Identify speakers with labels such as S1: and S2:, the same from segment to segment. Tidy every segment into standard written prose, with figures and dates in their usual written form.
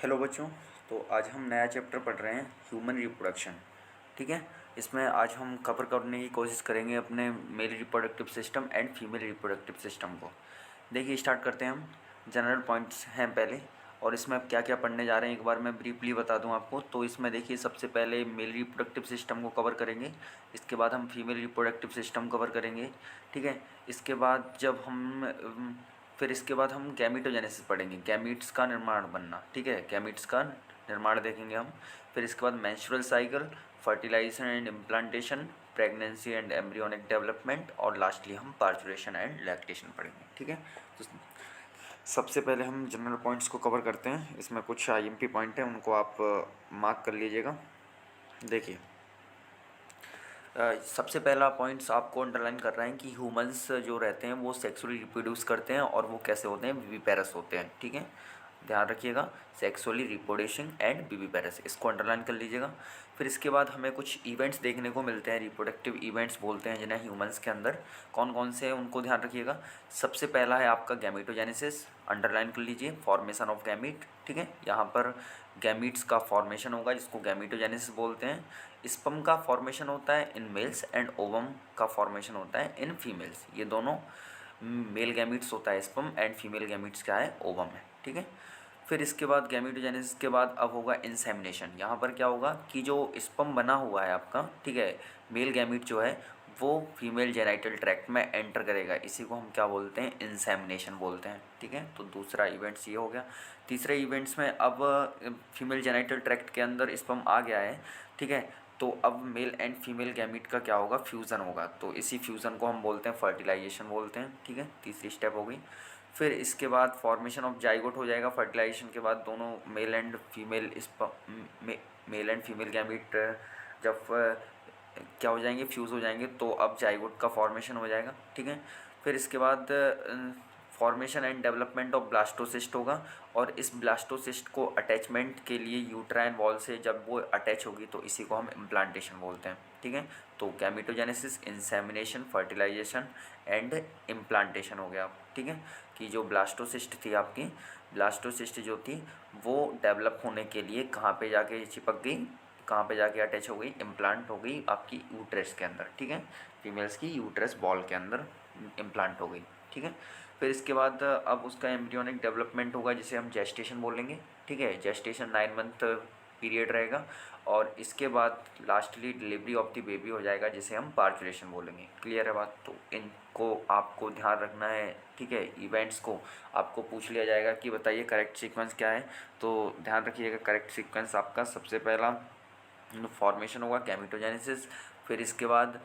S1: Hello बच्चों। तो आज हम नया चैप्टर पढ़ रहे हैं ह्यूमन रिप्रोडक्शन। ठीक है। इसमें आज हम कवर करने की कोशिश करेंगे अपने male reproductive system and female reproductive system को। देखिए स्टार्ट करते हैं हम। जनरल पॉइंट्स हैं पहले, और इसमें अब क्या क्या पढ़ने जा रहे हैं एक बार मैं ब्रीफली बता दूं आपको। तो इसमें देखिए सबसे पहले मेल रिप्रोडक्टिव सिस्टम को कवर करेंगे, इसके बाद हम फीमेल रिप्रोडक्टिव सिस्टम कवर करेंगे। ठीक है। इसके बाद जब हम फिर इसके बाद हम गैमीटोजेनेसिस पढ़ेंगे, गैमीट्स का निर्माण बनना। ठीक है, गैमीट्स का निर्माण देखेंगे हम। फिर इसके बाद menstrual cycle, fertilisation and implantation, pregnancy and embryonic development, और लास्टली हम पार्चुरेशन एंड लैक्टेशन पढ़ेंगे। ठीक है। तो सबसे पहले हम जनरल पॉइंट्स को कवर करते हैं। इसमें कुछ आईएमपी पॉइंट हैं, उनको आप मार्क कर लीजिएगा। देखिए सबसे पहला पॉइंट्स आपको अंडरलाइन कर रहे हैं कि ह्यूमंस जो रहते हैं वो सेक्सुअली रिप्रोड्यूस करते हैं, और वो कैसे होते हैं, विविपेरस होते हैं। ठीक है, ध्यान रखिएगा, सेक्सुअली रिप्रोड्यूसिंग एंड विविपेरस, इसको अंडरलाइन कर लीजिएगा। फिर इसके बाद हमें कुछ इवेंट्स देखने को मिलते हैं, रिप्रोडक्टिव इवेंट्स बोलते हैं जिन्हें ह्यूमंस के अंदर। कौन कौन से हैं उनको ध्यान रखिएगा। सबसे पहला है आपका गैमीटोजेनेसिस, अंडरलाइन कर लीजिए, फॉर्मेशन ऑफ गैमीट। ठीक है, यहाँ पर गैमीट्स का फॉर्मेशन होगा जिसको गैमीटोजेनेसिस बोलते हैं। स्पर्म का फॉर्मेशन होता है इन मेल्स एंड ओवम का फॉर्मेशन होता है इन फीमेल्स। ये दोनों मेल गैमीट्स होता है स्पर्म, एंड फीमेल गैमीट्स क्या है, ओवम है। ठीक है। फिर इसके बाद गैमीटोजेनेसिस के बाद अब होगा इंसेमिनेशन। यहाँ पर क्या होगा कि जो स्पर्म बना हुआ है आपका, ठीक है, मेल गैमीट जो है वो फीमेल जेनाइटल ट्रैक्ट में एंटर करेगा, इसी को हम क्या बोलते हैं, इंसेमिनेशन बोलते हैं। ठीक है, तो दूसरा इवेंट्स ये हो गया। तीसरे इवेंट्स में अब फीमेल जेनाइटल ट्रैक्ट के अंदर स्पर्म आ गया है। ठीक है, तो अब मेल एंड फीमेल गैमीट का क्या होगा, फ्यूज़न होगा, तो इसी फ्यूज़न को हम बोलते हैं फर्टिलाइजेशन बोलते हैं। ठीक है, तीसरी स्टेप हो गई। फिर इसके बाद फॉर्मेशन ऑफ जाइगोट हो जाएगा। फर्टिलाइजेशन के बाद दोनों मेल एंड फीमेल गैमीट जब क्या हो जाएंगे, फ्यूज़ हो जाएंगे, तो अब जाइगोट का फॉर्मेशन हो जाएगा। ठीक है। फिर इसके बाद formation and development of blastocyst होगा, और इस ब्लास्टोसिस्ट को अटैचमेंट के लिए यूट्राइन वॉल से जब वो अटैच होगी तो इसी को हम इम्प्लांटेशन बोलते हैं। ठीक है, तो गैमीटोजेनेसिस, इंसेमिनेशन, फर्टिलाइजेशन एंड इम्प्लांटेशन हो गया। ठीक है, कि जो ब्लास्टोसिस्ट थी आपकी, ब्लास्टोसिस्ट जो थी वो डेवलप होने के लिए कहाँ पे जाके चिपक गई, कहाँ पे जाके अटैच हो गई, इम्प्लांट हो गई आपकी यूट्रस के अंदर। ठीक है, फीमेल्स की यूट्रस बॉल के अंदर इम्प्लांट हो गई। ठीक है। फिर इसके बाद अब उसका एम्ब्रियोनिक डेवलपमेंट होगा जिसे हम जेस्टेशन बोलेंगे। ठीक है, जेस्टेशन 9 मंथ पीरियड रहेगा, और इसके बाद lastly delivery of the baby हो जाएगा जिसे हम पार्चुरेशन बोलेंगे। क्लियर है बात। तो इनको आपको ध्यान रखना है। ठीक है, इवेंट्स को आपको पूछ लिया जाएगा कि बताइए करेक्ट सीक्वेंस क्या है, तो ध्यान रखिएगा करेक्ट सीक्वेंस आपका सबसे पहला फॉर्मेशन होगा गैमीटोजेनेसिस। फिर इसके बाद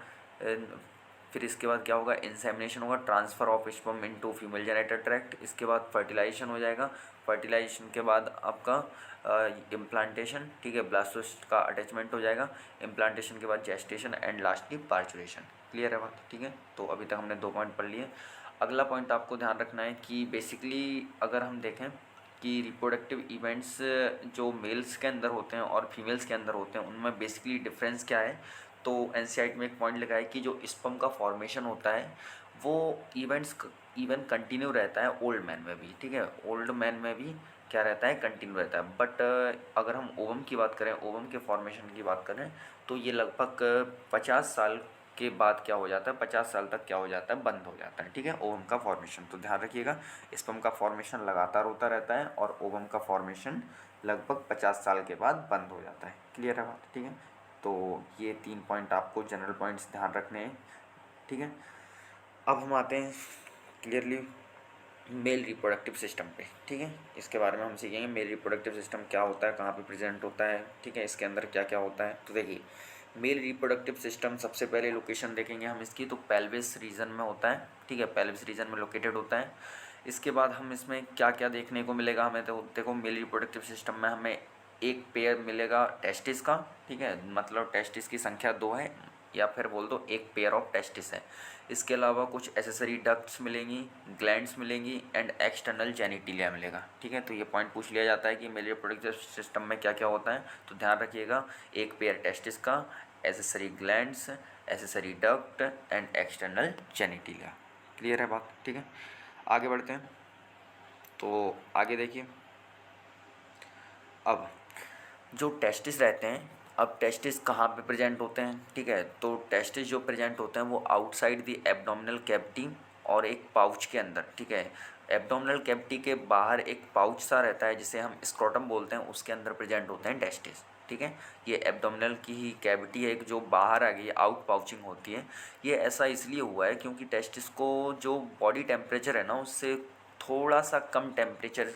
S1: फिर इसके बाद क्या होगा, इंसेमिनेशन होगा, transfer of sperm into female genital tract. इसके बाद फर्टिलाइजेशन हो जाएगा। फर्टिलाइजेशन के बाद आपका इम्प्लांटेशन। ठीक है, ब्लास्टोसिस्ट का अटैचमेंट हो जाएगा। इम्प्लांटेशन के बाद gestation and lastly parturition. Clear है बात। ठीक है, तो अभी तक हमने 2 पॉइंट पढ़ लिए। अगला पॉइंट आपको ध्यान रखना है कि बेसिकली अगर हम देखें कि रिप्रोडक्टिव इवेंट्स जो मेल्स के अंदर होते हैं और फीमेल्स के अंदर होते हैं उनमें बेसिकली डिफरेंस क्या है। तो एनसीईआरटी में एक पॉइंट लिखा है कि जो स्पर्म का फॉर्मेशन होता है वो इवेंट्स इवन कंटिन्यू रहता है ओल्ड मैन में भी। ठीक है, ओल्ड मैन में भी क्या रहता है, कंटिन्यू रहता है। बट अगर हम ओवम की बात करें, ओवम के फॉर्मेशन की बात करें, तो ये लगभग 50 साल के बाद क्या हो जाता है, 50 साल तक क्या हो जाता है, बंद हो जाता है। ठीक है, ओवम का फॉर्मेशन। तो ध्यान रखिएगा, स्पर्म का फॉर्मेशन लगातार होता रहता है और ओवम का फॉर्मेशन लगभग 50 साल के बाद बंद हो जाता है। क्लियर है बात। ठीक है, तो ये 3 पॉइंट आपको जनरल पॉइंट्स ध्यान रखने हैं। ठीक है, अब हम आते हैं क्लियरली मेल रिप्रोडक्टिव सिस्टम पे। ठीक है, इसके बारे में हम सीखेंगे मेल रिप्रोडक्टिव सिस्टम क्या होता है, कहाँ पे प्रेजेंट होता है। ठीक है, इसके अंदर क्या क्या होता है। तो देखिए मेल रिप्रोडक्टिव सिस्टम सबसे पहले लोकेशन देखेंगे हम इसकी, तो पेल्विस रीजन में होता है। ठीक है, पेल्विस रीजन में लोकेटेड होता है। इसके बाद हम इसमें क्या क्या देखने को मिलेगा हमें, तो देखो मेल रिप्रोडक्टिव सिस्टम में हमें एक पेयर मिलेगा टेस्टिस का। ठीक है, मतलब टेस्टिस की संख्या 2 है, या फिर बोल दो एक पेयर ऑफ टेस्टिस है। इसके अलावा कुछ एसेसरी डक्ट्स मिलेंगी, ग्लैंड्स मिलेंगी, एंड एक्सटर्नल जेनिटिलिया मिलेगा। ठीक है, तो ये पॉइंट पूछ लिया जाता है कि मेल रिप्रोडक्टिव सिस्टम में क्या क्या होता है। तो ध्यान रखिएगा, एक पेयर टेस्टिस का, accessory glands, accessory duct and external genitalia. Clear है बात। ठीक है, आगे बढ़ते हैं। तो आगे देखिए, अब जो टेस्टिस रहते हैं, अब टेस्टिस कहाँ पे प्रेजेंट होते हैं, ठीक है, तो टेस्टिस जो प्रेजेंट होते हैं वो आउटसाइड द एब्डोमिनल कैविटी और एक पाउच के अंदर, ठीक है। एब्डोमिनल कैविटी के बाहर एक पाउच सा रहता है जिसे हम स्क्रोटम बोलते हैं, उसके अंदर प्रेजेंट होते हैं टेस्टिस, ठीक है। ये एब्डोमिनल की ही कैविटी है जो बाहर आ गई, आउट पाउचिंग होती है। ये ऐसा इसलिए हुआ है क्योंकि टेस्टिस को जो बॉडी टेम्परेचर है ना उससे थोड़ा सा कम टेम्परेचर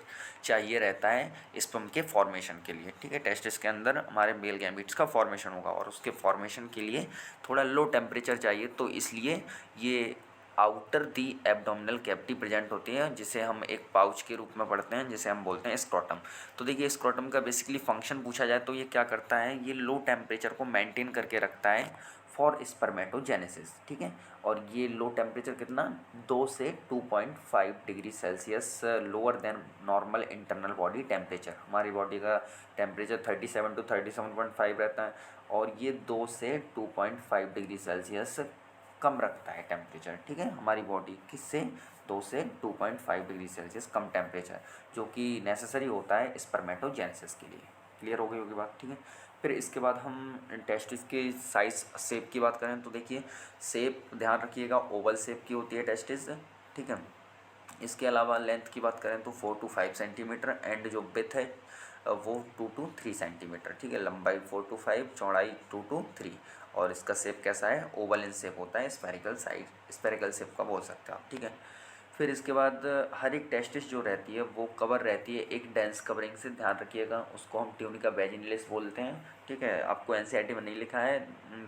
S1: चाहिए रहता है स्पर्म के फॉर्मेशन के लिए, ठीक है। टेस्टिस के अंदर हमारे मेल गैमीट्स का फॉर्मेशन होगा और उसके फॉर्मेशन के लिए थोड़ा लो टेम्परेचर चाहिए, तो इसलिए ये आउटर दी एब्डोमिनल कैविटी प्रेजेंट होती है जिसे हम एक पाउच के रूप में पढ़ते हैं, जिसे हम बोलते हैं स्क्रोटम। तो देखिए स्क्रोटम का बेसिकली फंक्शन पूछा जाए तो ये क्या करता है, ये लो टेम्परेचर को मेंटेन करके रखता है फॉर स्पर्मेटोजेनेसिस, ठीक है। और ये लो टेम्परेचर कितना, 2 से 2.5 degree Celsius lower than normal internal body temperature. हमारी बॉडी का टेम्परेचर 37 to 37.5 रहता है और ये 2 से 2.5 डिग्री सेल्सियस कम रखता है टेम्परेचर, ठीक है, हमारी बॉडी किससे, 2 से 2.5 डिग्री सेल्सियस कम टेम्परेचर, जो कि नेसेसरी होता है स्पर्मेटोजेनेसिस के लिए। क्लियर हो गई होगी बात, ठीक है। फिर इसके बाद हम टेस्टिस के साइज शेप की बात करें तो देखिए शेप ध्यान रखिएगा, ओवल शेप की होती है टेस्टिस, ठीक है। इसके अलावा लेंथ की बात करें तो 4 to 5 सेंटीमीटर एंड जो विड्थ है वो 2 to 3 सेंटीमीटर, ठीक है। लंबाई 4 to 5, चौड़ाई 2 to 3, और इसका शेप कैसा है, ओवल इन शेप होता है, स्फेरिकल साइज, स्फेरिकल शेप का बोल सकते हो आप, ठीक है। फिर इसके बाद हर एक टेस्टिस जो रहती है वो कवर रहती है एक डेंस कवरिंग से, ध्यान रखिएगा, उसको हम ट्यूनिका वैजिनलिस बोलते हैं, ठीक है। आपको एनसीईआरटी में नहीं लिखा है,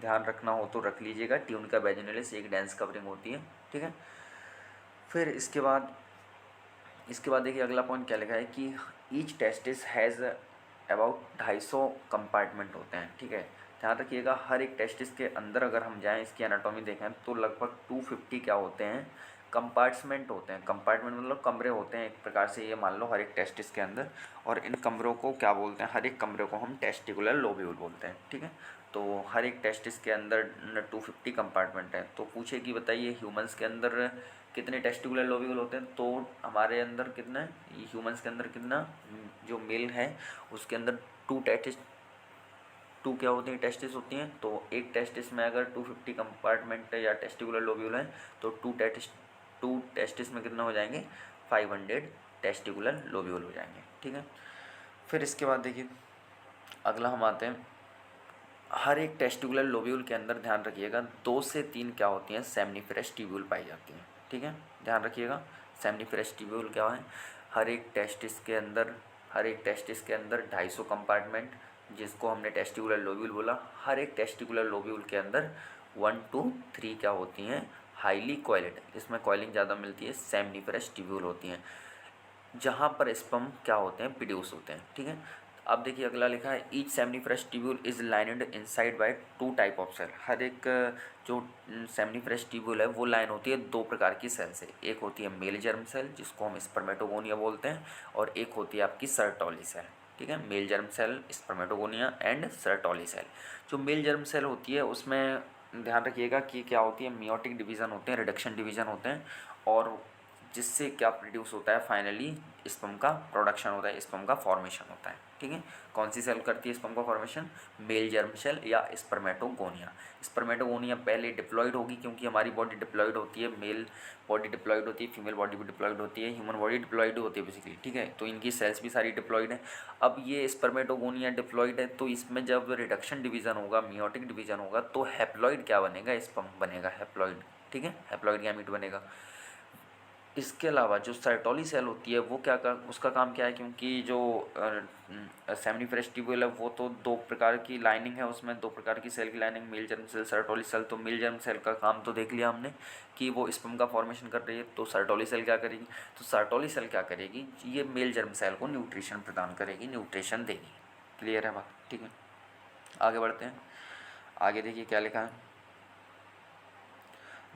S1: ध्यान रखना हो तो रख लीजिएगा, ट्यूनिका वैजिनलिस एक डेंस कवरिंग होती है, ठीक है। फिर इसके बाद देखिए अगला पॉइंट क्या लिखा है कि each testis has about 250 compartment होते हैं, ठीक है। ध्यान रखिएगा हर एक टेस्टिस के अंदर अगर हम जाएं, इसकी एनाटॉमी देखें तो लगभग 250 क्या होते हैं, कंपार्टमेंट होते हैं। कंपार्टमेंट मतलब कमरे होते हैं एक प्रकार से, ये मान लो हर एक टेस्टिस के अंदर, और इन कमरों को क्या बोलते हैं, हर एक कमरे को हम टेस्टिकुलर लोब्यूल बोलते हैं, ठीक है। तो हर एक टेस्टिस के अंदर 250 कंपार्टमेंट हैं। तो पूछे कि बताइए ह्यूमंस के अंदर कितने टेस्टिकुलर लोब्यूल होते हैं, तो हमारे अंदर कितना, ह्यूमंस के अंदर कितना, जो मेल है उसके अंदर 2 क्या होती हैं, टेस्टिस होती हैं। तो एक टेस्टिस में अगर 250 कंपार्टमेंट या टेस्टिकुलर लोब्यूल हैं तो 2 टेस्टिस में कितना हो जाएंगे, 500 टेस्टिकुलर लोब्यूल हो जाएंगे, ठीक है। फिर इसके बाद देखिए अगला हम आते हैं, हर एक टेस्टिकुलर लोब्यूल के अंदर ध्यान रखिएगा 2 से 3 क्या होती हैं, सेमनीफेरस ट्यूब्यूल पाई जाती हैं, ठीक है। ध्यान रखिएगा सेमनीफेरस ट्यूब्यूल क्या है, हर एक टेस्टिस के अंदर 250 कंपार्टमेंट, जिसको हमने टेस्टिकुलर लोब्यूल बोला, हर एक टेस्टिकुलर लोब्यूल के अंदर 1 to 3 क्या होती हैं, हाईली कॉइलेड, इसमें कॉइलिंग ज़्यादा मिलती है, सेमनीफेरस ट्यूब्यूल होती हैं, जहाँ पर स्पर्म क्या होते हैं, प्रोड्यूस होते हैं, ठीक है। अब देखिए अगला लिखा है each seminiferous tubule is lined inside by 2 type of cell. हर एक जो सेमनीफेरस ट्यूब्यूल है वो लाइन होती है 2 प्रकार की सेल से, एक होती है मेल जर्म सेल जिसको हम स्पर्मेटोगोनिया बोलते हैं, और एक होती है आपकी सर्टोली सेल, ठीक है। Male germ cell, spermatogonia and Sertoli cell. जो मेल जर्म सेल होती है उसमें ध्यान रखिएगा कि क्या होती है, मियोटिक डिवीज़न होते हैं, रिडक्शन डिवीज़न होते हैं, और जिससे क्या प्रोड्यूस होता है, फाइनली स्पर्म का प्रोडक्शन होता है, स्पर्म का फॉर्मेशन होता है, ठीक है। कौन सी सेल करती है स्पर्म का फॉर्मेशन, मेल जर्म सेल या स्पर्मेटोगोनिया। स्पर्मेटोगोनिया पहले डिप्लॉयड होगी क्योंकि हमारी बॉडी डिप्लॉयड होती है, मेल बॉडी डिप्लॉयड होती है, फीमेल बॉडी भी डिप्लॉयड होती है, ह्यूमन बॉडी डिप्लॉयड होती है बेसिकली, ठीक है। तो इनकी सेल्स भी सारी डिप्लॉयड है। अब ये स्पर्मेटोगोनिया डिप्लॉयड है तो इसमें जब रिडक्शन डिवीज़न होगा, मियोटिक डिवीज़न होगा, तो हैप्लॉयड क्या बनेगा, स्पर्म बनेगा हैप्लॉयड, ठीक है, हैप्लॉयड गैमीट बनेगा। इसके अलावा जो सर्टोली सेल होती है वो उसका काम क्या है, क्योंकि जो सेमनीफेरस ट्यूब्यूल है वो तो 2 प्रकार की लाइनिंग है, उसमें 2 प्रकार की सेल की lining, male germ cell, Sertoli cell. तो मेल जर्म सेल का काम तो देख लिया हमने कि वो स्पर्म का फॉर्मेशन कर रही है, तो सर्टोली सेल क्या करेगी, तो सर्टोली सेल क्या करेगी, ये मेल जर्म सेल को न्यूट्रिशन प्रदान करेगी, न्यूट्रिशन देगी। क्लियर है बात, ठीक है। आगे बढ़ते हैं, आगे देखिए क्या लिखा है,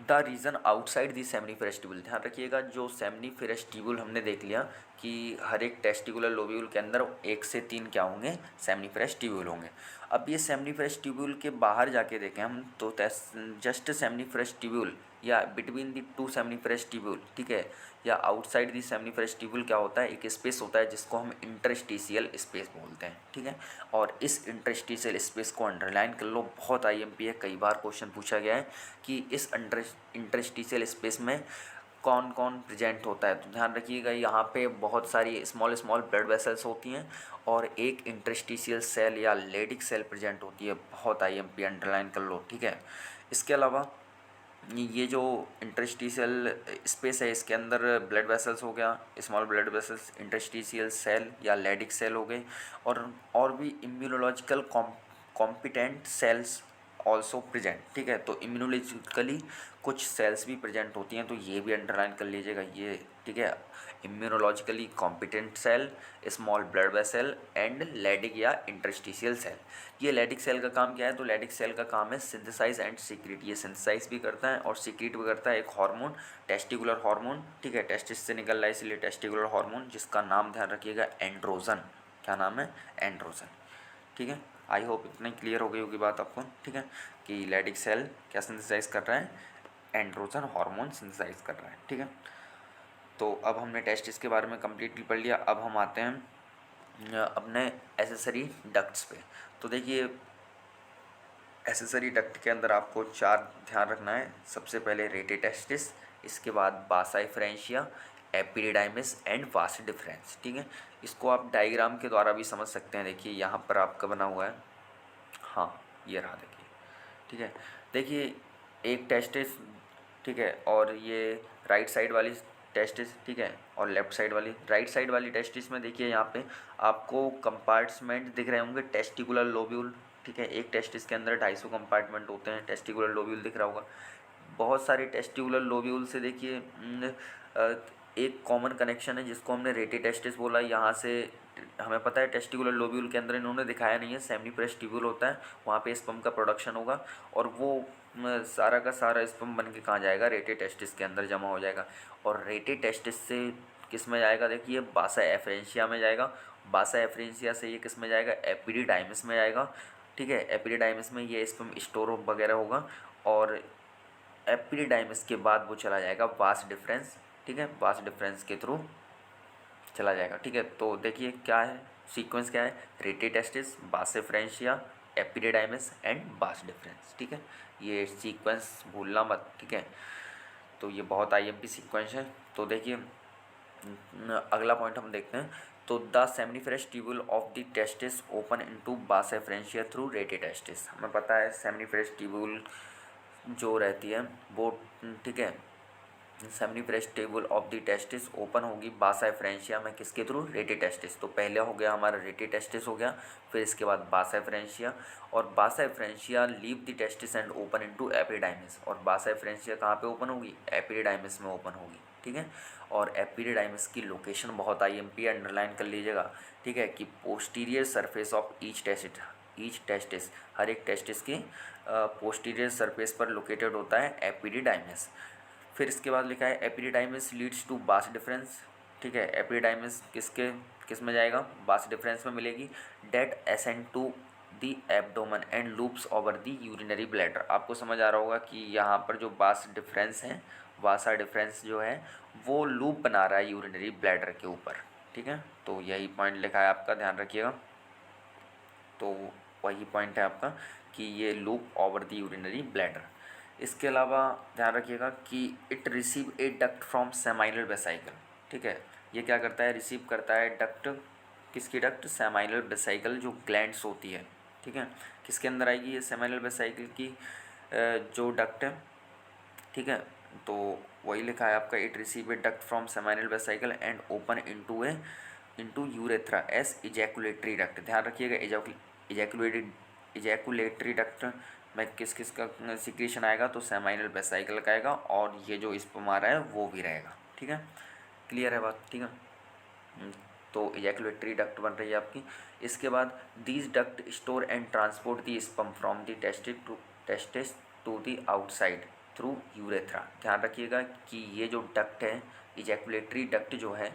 S1: the region outside the seminiferous tubule. ध्यान रखिएगा जो सेमनीफेरस ट्यूब्यूल हमने देख लिया कि हर एक टेस्टिकुलर लोब्यूल के अंदर 1 से 3 क्या होंगे, सेमनीफेरस ट्यूब्यूल होंगे। अब ये सेमनीफेरस ट्यूब्यूल के बाहर जाके देखें हम तो जस्ट सेमनीफेरस ट्यूब्यूल या between the two seminiferous tubule, ठीक है, या आउटसाइड दी सेमनीफेरस ट्यूब्यूल क्या होता है, एक स्पेस होता है जिसको हम इंटरस्टिशियल स्पेस बोलते हैं, ठीक है। और इस इंटरस्टिशियल स्पेस को अंडरलाइन कर लो, बहुत आईएमपी है, कई बार क्वेश्चन पूछा गया है कि इस इंटरस्टिशियल स्पेस में कौन कौन प्रेजेंट होता है। तो ध्यान रखिएगा यहाँ पे बहुत सारी स्मॉल स्मॉल ब्लड वेसल्स होती हैं और एक इंटरस्टिशियल सेल या लेडिक सेल प्रेजेंट होती है, बहुत आईएमपी अंडरलाइन कर लो, ठीक है। इसके अलावा ये जो इंटरस्टिशियल स्पेस है इसके अंदर ब्लड वेसल्स हो गया, small blood vessels, interstitial cell या लेडिक सेल हो गए, और भी immunological competent cells also present, ठीक है। तो इम्यूनोलॉजिकली कुछ सेल्स भी प्रेजेंट होती हैं, तो ये भी अंडरलाइन कर लीजिएगा ये, ठीक है। Immunologically competent cell, small blood vessel and Leydig या इंटरस्टिशियल सेल। ये लेडिक सेल का काम क्या है, तो लेडिक सेल का काम है सिंथेसाइज एंड सीक्रेट, ये सिंथेसाइज भी करता है और सीक्रेट भी करता है एक हार्मोन, टेस्टिकुलर हार्मोन, ठीक है। टेस्टिस से निकल रहा है इसलिए टेस्टिकुलर हार्मोन, जिसका नाम ध्यान रखिएगा एंड्रोजन। क्या नाम है, एंड्रोजन, ठीक है। आई होप इतना क्लियर हो गई होगी बात आपको, ठीक है, कि लेडिक सेल क्या सिंथेसाइज कर रहा है, एंड्रोजन हार्मोन सिंथेसाइज कर रहा है, ठीक है। तो अब हमने टेस्टिस के बारे में कम्प्लीटली पढ़ लिया। अब हम आते हैं अपने एसेसरी डक्ट्स पे। तो देखिए एसेसरी डक्ट के अंदर आपको 4 ध्यान रखना है। सबसे पहले रेटिटेस्टिस, इसके बाद बासा efferentia, epididymis and vas deferens, ठीक है। इसको आप डायग्राम के द्वारा भी समझ सकते हैं। देखिए यहाँ पर आपका बना हुआ है, हाँ ये रहा, देखिए, ठीक है। देखिए एक टेस्टिस, ठीक है, और ये राइट साइड वाली टेस्टिस, ठीक है, और लेफ्ट साइड वाली, राइट साइड वाली टेस्टिस में देखिए यहाँ पे आपको कंपार्टमेंट दिख रहे होंगे, टेस्टिकुलर लोब्यूल, ठीक है। एक टेस्टिस के अंदर 250 कंपार्टमेंट होते हैं, टेस्टिकुलर लोब्यूल दिख रहा होगा। बहुत सारे टेस्टिकुलर लोब्यूल से देखिए एक कॉमन कनेक्शन है जिसको हमने रेटिटेस्टिस बोला। यहाँ से हमें पता है टेस्टिकुलर लोब्यूल के अंदर इन्होंने दिखाया नहीं है, सेमनीफेरस ट्यूब्यूल होता है, वहाँ पे स्पर्म का प्रोडक्शन होगा और वो सारा का सारा स्पर्म बन के कहाँ जाएगा, रेटिटेस्टिस के अंदर जमा हो जाएगा। और रेटिटेस्टिस से किस में जाएगा, देखिए बासा एफरेंशिया में जाएगा, बासा एफरेंशिया से ये किस में जाएगा, एपिडिडाइमिस में जाएगा, ठीक है। एपिडिडाइमिस में ये स्पर्म स्टोर वगैरह होगा और एपिडिडाइमिस के बाद वो चला जाएगा वास डिफरेंस, ठीक है, वास डिफरेंस के थ्रू चला जाएगा, ठीक है। तो देखिए क्या है सीक्वेंस, क्या है, रेटिटेस्टिस, बास efferentia, epididymis and vas deferens, ठीक है। ये सीक्वेंस भूलना मत, ठीक है। तो ये बहुत आईएमपी सीक्वेंस है। तो देखिए अगला पॉइंट हम देखते हैं। तो the seminiferous tubule of the testis open into बास एफरेंशिया थ्रू रेटिटेस्टिस। हमें पता है सेमनीफेरस ट्यूब्यूल जो रहती है वो, ठीक है, seminiferous tubule of the testis open होगी बासा एफरेंशिया में, किसके थ्रू, रेटिटेस्टिस। तो पहले हो गया हमारा रेटिटेस्टिस हो गया, फिर इसके बाद बासा एफरेंशिया, और बासा efferentia leave the testis and open into epididymis. और बासा एफरेंशिया कहाँ पे ओपन होगी, एपिडिडाइमिस में ओपन होगी, ठीक है। और एपिडिडाइमिस की लोकेशन बहुत आईएमपी अंडरलाइन कर लीजिएगा, ठीक है, कि posterior surface of each testis, हर एक टेस्टिस की पोस्टीरियर सरफेस पर लोकेटेड होता है एपिडिडाइमिस। फिर इसके बाद लिखा है एपिडिडाइमिस लीड्स टू बास डिफरेंस, ठीक है। एपिडिडाइमिस किस में जाएगा, बास डिफरेंस में मिलेगी। That ascend to the abdomen and loops over the urinary bladder. आपको समझ आ रहा होगा कि यहाँ पर जो बास डिफरेंस है, वासा डिफरेंस जो है वो लूप बना रहा है यूरिनरी ब्लैडर के ऊपर, ठीक है। तो यही पॉइंट लिखा है आपका, ध्यान रखिएगा। तो वही पॉइंट है आपका कि ये loop over the urinary bladder. इसके अलावा ध्यान रखिएगा कि it receive A duct from seminal vesicle, ठीक है। ये क्या करता है, रिसीव करता है डक्ट, किसकी डक्ट, सेमाइनल वेसाइकल जो ग्लैंड्स होती है, ठीक है। किसके अंदर आएगी ये सेमाइनल वेसाइकल की जो डक्ट है, ठीक है। तो वही लिखा है आपका, it receive A duct from seminal vesicle and open into urethra S ejaculatory duct. ध्यान रखिएगा इजैकुलेटरी डक्ट में किस का सिक्रीशन आएगा, तो सेमाइनल वेसाइकल का आएगा, और ये जो स्पर्म आ रहा है वो भी रहेगा, ठीक है। क्लियर है बात, ठीक है। तो इजैकुलेटरी डक्ट बन रही है आपकी। इसके बाद these duct store and transport the sperm from the testis to the outside through urethra. ध्यान रखिएगा कि ये जो डक्ट है, इजैकुलेटरी डक्ट जो है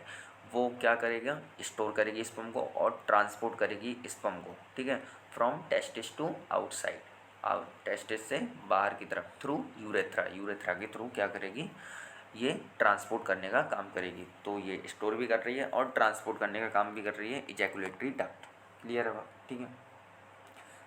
S1: वो क्या करेगा, स्टोर करेगी स्पर्म को और ट्रांसपोर्ट करेगी स्पर्म को, ठीक है, from testis to outside, testis से बाहर की तरफ थ्रू यूरेथ्रा, यूरेथ्रा के थ्रू क्या करेगी, ये ट्रांसपोर्ट करने का काम करेगी। तो ये स्टोर भी कर रही है और ट्रांसपोर्ट करने का काम भी कर रही है इजैकुलेटरी डक्ट। क्लियर है बात, ठीक है।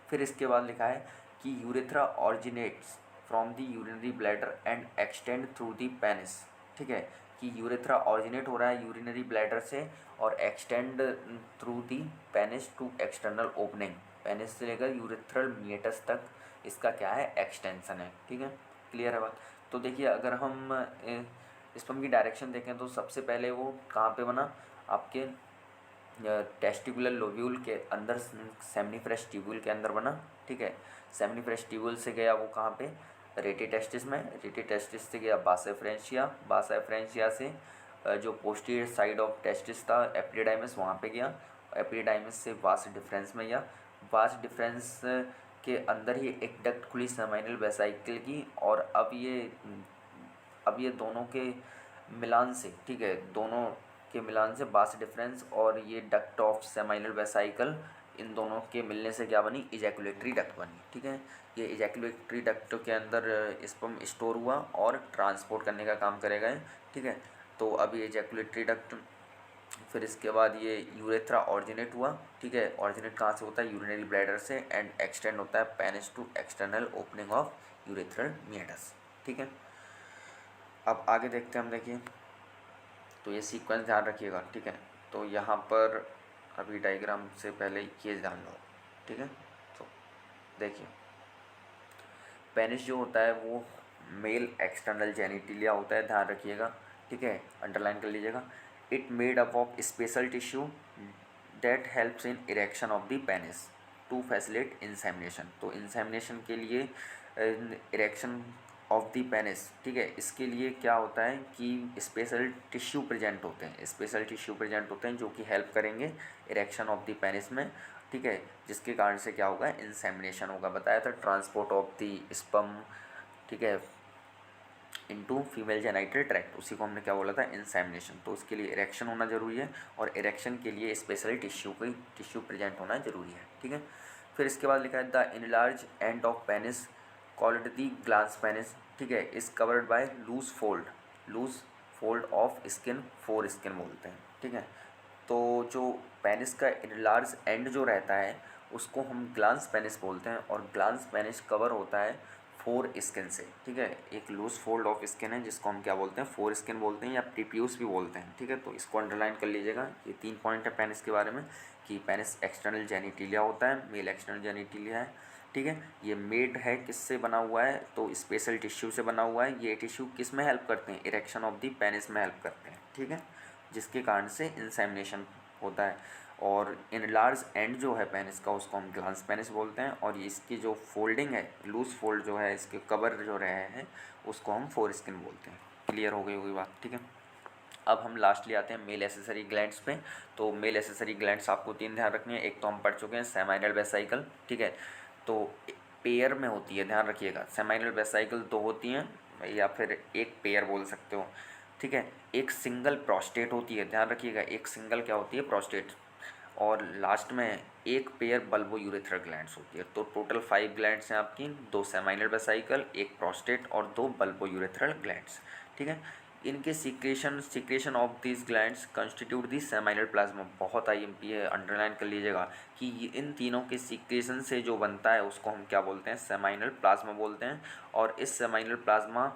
S1: फिर इसके बाद लिखा है कि urethra originates from the urinary bladder and extend through the penis, ठीक है, कि यूरेथ्रा ऑरिजिनेट हो रहा है यूरिनरी ब्लैडर से और extend through the penis to external opening, penis से लेकर यूरेथ्रल मिएटस तक इसका क्या है, एक्सटेंशन है, ठीक है। क्लियर है बात। तो देखिए अगर हम स्पर्म की डायरेक्शन देखें तो सबसे पहले वो कहाँ पे बना, आपके टेस्टिकुलर लोब्यूल के अंदर, सेमनीफ्रेश ट्यूब्यूल के अंदर बना, ठीक है। सेमनीफ्रेश ट्यूब्यूल से गया वो कहाँ पे, रेटी टेस्टिस में, रेटी टेस्टिस से गया बासा फ्रेंशिया, बासा फ्रेंशिया से जो पोस्टीरियर साइड ऑफ टेस्टिस था एपिडाइमस, वहाँ पे गया, एपिडाइमस से वास डिफरेंस में गया, वास डिफरेंस के अंदर ही एक डक्ट खुली सेमाइनल वेसाइकिल की, और अब ये दोनों के मिलान से, ठीक है, दोनों के मिलान से बास डिफरेंस और ये डक्ट ऑफ सेमाइनल वेसाइकल, इन दोनों के मिलने से क्या बनी, इजैकुलेटरी डक्ट बनी, ठीक है। ये इजैकुलेटरी डक्ट के अंदर स्पर्म स्टोर हुआ और ट्रांसपोर्ट करने का काम करेगा, ठीक है। तो अब ये इजैकुलेटरी डक्ट, फिर इसके बाद ये यूरेथ्रा ऑरिजिनेट हुआ, ठीक है, ऑरिजिनेट कहाँ से होता है, यूरिनरी ब्लैडर से, एंड एक्सटेंड होता है penis to external opening of urethral meatus, ठीक है। अब आगे देखते हैं हम, देखिए तो ये सीक्वेंस ध्यान रखिएगा, ठीक है। तो यहाँ पर अभी डायग्राम से पहले ये ध्यान लो, ठीक है। तो देखिए पेनिस जो होता है वो मेल एक्सटर्नल जेनिटिलिया होता है, ध्यान रखिएगा, ठीक है, अंडरलाइन कर लीजिएगा। It made up of special tissue that helps in erection of the penis to facilitate insemination. तो इंसेमिनेशन के लिए इरेक्शन ऑफ द पेनिस, ठीक है, इसके लिए क्या होता है कि स्पेशल टिश्यू प्रेजेंट होते हैं, स्पेशल टिश्यू प्रेजेंट होते हैं जो कि हेल्प करेंगे इरेक्शन ऑफ द पेनिस में, ठीक है, जिसके कारण से क्या होगा, इंसेमिनेशन होगा। बताया था ट्रांसपोर्ट ऑफ द स्पर्म, ठीक है, इनटू फीमेल जेनाइटल ट्रैक्ट, उसी को हमने क्या बोला था, इंसेमिनेशन। तो उसके लिए इरेक्शन होना जरूरी है और इरेक्शन के लिए स्पेशल टिश्यू प्रेजेंट होना जरूरी है, ठीक है। फिर इसके बाद लिखा है the enlarge end of penis called the glans penis, ठीक है, is covered by loose fold of skin, foreskin बोलते हैं, ठीक है। तो जो पेनिस का इनलार्ज एंड जो रहता है उसको हम ग्लांस पेनिस बोलते हैं, और ग्लांस पेनिस कवर होता है फोर स्किन से, ठीक है। एक लूज फोल्ड ऑफ स्किन है जिसको हम क्या बोलते हैं, फोर स्किन बोलते हैं या प्रीप्यूस भी बोलते हैं, ठीक है। तो इसको अंडरलाइन कर लीजिएगा। ये 3 पॉइंट है पेनिस के बारे में, कि पेनिस एक्सटर्नल जेनिटिलिया होता है, मेल एक्सटर्नल जेनिटिलिया है, ठीक है। ये मेड है किससे बना हुआ है, तो स्पेशल टिश्यू से बना हुआ है। ये टिश्यू किस में हेल्प करते हैं, इरेक्शन ऑफ द पेनिस में हेल्प करते हैं, ठीक है, जिसके कारण से इंसेमिनेशन होता है। और इनलार्ज एंड जो है पेनिस का उसको हम ग्लांस पेनिस बोलते हैं, और इसकी जो फोल्डिंग है, लूज फोल्ड जो है, इसके कवर जो रहे हैं उसको हम फोर स्किन बोलते हैं। क्लियर हो गई होगी बात, ठीक है। अब हम लास्टली आते हैं मेल एसेसरी ग्लैंड्स पे। तो मेल एसेसरी ग्लैंड्स आपको 3 ध्यान रखनी है। एक तो हम पढ़ चुके हैं सेमाइनल वेसाइकल, ठीक है, तो पेयर में होती है, ध्यान रखिएगा। सेमाइनल वेसाइकल 2 होती हैं या फिर एक पेयर बोल सकते हो, ठीक है। एक सिंगल प्रोस्टेट होती है, ध्यान रखिएगा, एक सिंगल क्या होती है, प्रोस्टेट, और लास्ट में एक पेयर बल्बो यूरेथ्रल ग्लैंड्स होती है। तो टोटल 5 ग्लैंड्स हैं आपकी, 2 सेमाइनल वेसाइकल, एक प्रोस्टेट और 2 बल्बो यूरेथ्रल ग्लैंड्स, ठीक है। इनके secretion of this glands constitute the seminal plasma. बहुत IMP है, अंडरलाइन कर लीजिएगा कि इन तीनों के सीक्रेशन से जो बनता है उसको हम क्या बोलते हैं, सेमाइनल प्लाज्मा बोलते हैं। और इस सेमाइनल प्लाज्मा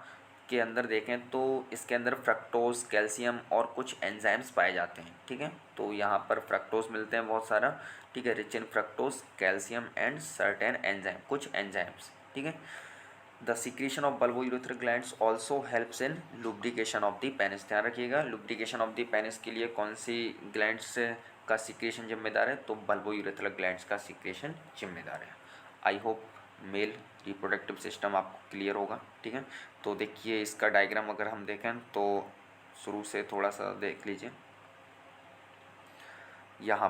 S1: के अंदर देखें तो इसके अंदर फ्रक्टोज, कैल्शियम और कुछ एंजाइम्स पाए जाते हैं, ठीक है। तो यहाँ पर फ्रक्टोज मिलते हैं बहुत सारा, ठीक है, rich in fructose, calcium and certain enzyme, कुछ एंजाइम्स, ठीक है। The secretion of bulbourethral glands also helps in lubrication of the penis. ध्यान रखिएगा, लुब्रिकेशन ऑफ द पेनिस के लिए कौन सी ग्लैंड्स का सिक्रेशन जिम्मेदार है, तो बल्बोयूरेथ्रल ग्लैंड्स का सिक्रेशन जिम्मेदार है। I hope male reproductive system आपको क्लियर होगा, ठीक है। तो देखिए इसका डायग्राम अगर हम देखें तो शुरू से थोड़ा सा देख लीजिए। यहाँ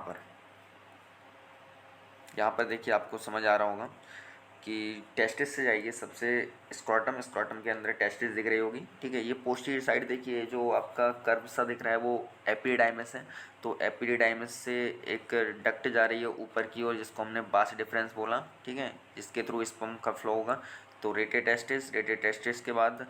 S1: पर देखिए आपको समझ आ रहा होगा कि टेस्टिस से जाइए सबसे स्क्रॉटम, स्क्रॉटम के अंदर टेस्टिस दिख रही होगी, ठीक है। ये पोस्टीरियर साइड देखिए जो आपका कर्व सा दिख रहा है वो एपिडाइमिस है। तो एपिडाइमिस से एक डक्ट जा रही है ऊपर की ओर जिसको हमने बास डिफरेंस बोला, ठीक है, जिसके थ्रू स्पर्म का फ्लो होगा। तो रेटेटेस्टिस, रेटेटेस्टिस के बाद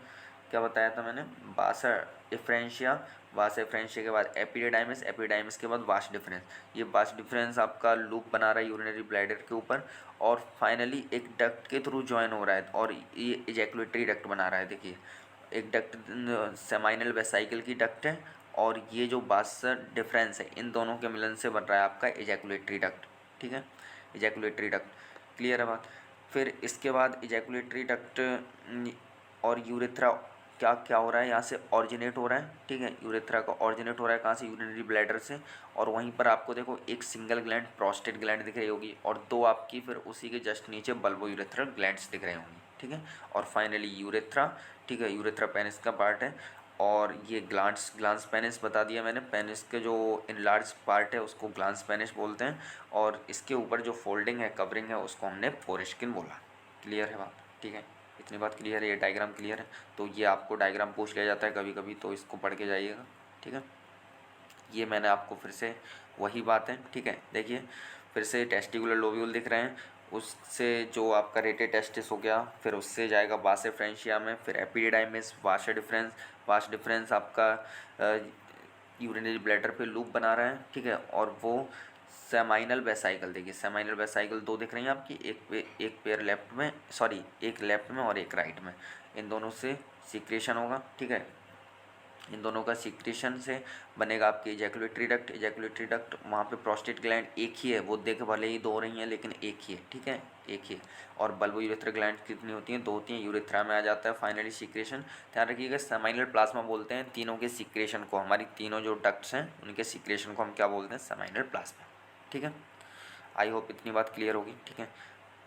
S1: क्या बताया था मैंने, बासा डिफरेंशिया, वास डिफरेंशिया के बाद एपिडाइमिस, एपिडाइमिस के बाद वास डिफरेंस। ये वास डिफरेंस आपका लूप बना रहा है यूरिनरी ब्लैडर के ऊपर और फाइनली एक डक्ट के थ्रू ज्वाइन हो रहा है और ये इजैकुलेटरी डक्ट बना रहा है। देखिए एक डक्ट सेमाइनल वेसाइकल की डक्ट है और ये जो वास डिफरेंस है इन दोनों के मिलन से बन रहा है आपका इजैकुलेटरी डक्ट, ठीक है, इजैकुलेटरी डक्ट। क्लियर है बात। फिर इसके बाद इजैकुलेटरी डक्ट और यूरेथ्रा क्या क्या हो रहा है, यहाँ से ऑरिजिनेट हो रहा है, ठीक है, यूरेथ्रा का ऑरिजिनेट हो रहा है कहाँ से, यूरिनरी ब्लैडर से। और वहीं पर आपको देखो एक सिंगल ग्लैंड प्रोस्टेट ग्लैंड दिख रही होगी और दो आपकी फिर उसी के जस्ट नीचे बल्बो यूरेथ्रल ग्लैंड्स दिख रहे होंगे, ठीक है। और फाइनली यूरेथ्रा, ठीक है, यूरेथ्रा पेनिस का पार्ट है और ये ग्लांस, ग्लांस पेनिस बता दिया मैंने, पेनिस के जो इनलार्ज पार्ट है उसको ग्लांस पेनिस बोलते हैं और इसके ऊपर जो फोल्डिंग है, कवरिंग है, उसको हमने फोरेस्किन बोला। क्लियर है बात, ठीक है, इतनी बात क्लियर है। ये डायग्राम क्लियर है। तो ये आपको डायग्राम पूछ लिया जाता है कभी कभी, तो इसको पढ़ के जाइएगा, ठीक है। ये मैंने आपको फिर से वही बात है, ठीक है। देखिए फिर से टेस्टिकुलर लोब्यूल दिख रहे हैं, उससे जो आपका रेटेड टेस्टिस हो गया, फिर उससे जाएगा वासे फ्रेंशिया में, फिर epididymis, washer difference, wash difference आपका यूरिनरी ब्लैडर पे लूप बना रहा है, ठीक है। और वो सेमाइनल वेसाइकल, देखिए सेमाइनल वेसाइकल दो दिख रही हैं आपकी, एक पेयर लेफ्ट में, सॉरी एक लेफ्ट में और एक राइट में, इन दोनों से सीक्रेशन होगा, ठीक है। इन दोनों का सीक्रेशन से बनेगा आपकी इजैकुलेटरी डक्ट, इजैकुलेटरी डक्ट वहाँ पे प्रोस्टेट ग्लैंड एक ही है, वो देख भले ही दो रही हैं लेकिन एक ही है, ठीक है, एक ही है। और बल्बो यूरेथ्रा ग्लैंड कितनी होती हैं, दो होती हैं, यूरेथ्रा में आ जाता है फाइनली सीक्रेशन। ध्यान रखिएगा सेमाइनल प्लाज्मा बोलते हैं तीनों के सीक्रेशन को, हमारी तीनों जो डक्ट्स हैं उनके सीक्रेशन को हम क्या बोलते हैं, सेमाइनल प्लाज्मा, ठीक है। आई होप इतनी बात क्लियर होगी, ठीक है।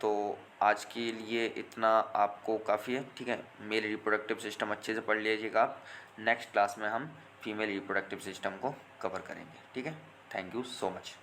S1: तो आज के लिए इतना आपको काफ़ी है, ठीक है। मेल रिप्रोडक्टिव सिस्टम अच्छे से पढ़ लीजिएगा आप। नेक्स्ट क्लास में हम फीमेल रिप्रोडक्टिव सिस्टम को कवर करेंगे, ठीक है। Thank you so much.